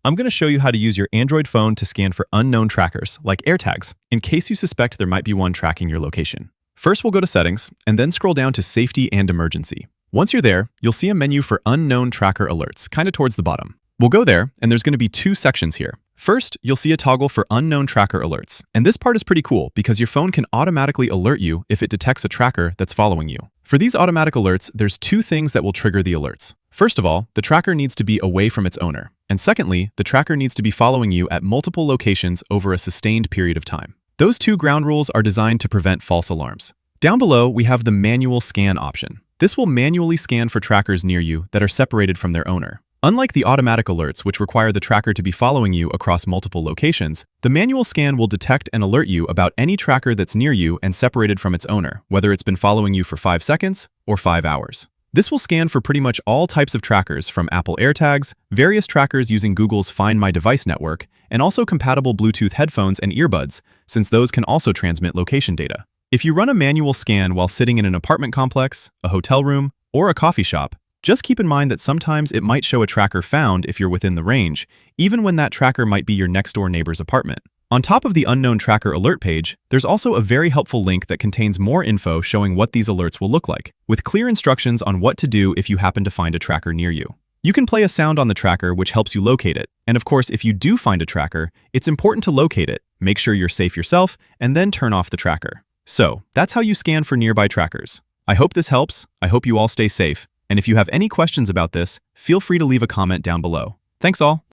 I'm going to show you how to use your Android phone to scan for unknown trackers, like AirTags, in case you suspect there might be one tracking your location. First, we'll go to Settings, and then scroll down to Safety and Emergency. Once you're there, you'll see a menu for Unknown Tracker Alerts, kind of towards the bottom. We'll go there, and there's going to be two sections here. First, you'll see a toggle for Unknown Tracker Alerts, and this part is pretty cool because your phone can automatically alert you if it detects a tracker that's following you. For these automatic alerts, there's two things that will trigger the alerts. First of all, the tracker needs to be away from its owner. And secondly, the tracker needs to be following you at multiple locations over a sustained period of time. Those two ground rules are designed to prevent false alarms. Down below, we have the manual scan option. This will manually scan for trackers near you that are separated from their owner. Unlike the automatic alerts, which require the tracker to be following you across multiple locations, the manual scan will detect and alert you about any tracker that's near you and separated from its owner, whether it's been following you for 5 seconds or 5 hours. This will scan for pretty much all types of trackers, from Apple AirTags, various trackers using Google's Find My Device network, and also compatible Bluetooth headphones and earbuds, since those can also transmit location data. If you run a manual scan while sitting in an apartment complex, a hotel room, or a coffee shop, just keep in mind that sometimes it might show a tracker found if you're within the range, even when that tracker might be your next-door neighbor's apartment. On top of the Unknown Tracker Alert page, there's also a very helpful link that contains more info showing what these alerts will look like, with clear instructions on what to do if you happen to find a tracker near you. You can play a sound on the tracker which helps you locate it, and of course, if you do find a tracker, it's important to locate it, make sure you're safe yourself, and then turn off the tracker. So, that's how you scan for nearby trackers. I hope this helps. I hope you all stay safe. And if you have any questions about this, feel free to leave a comment down below. Thanks all.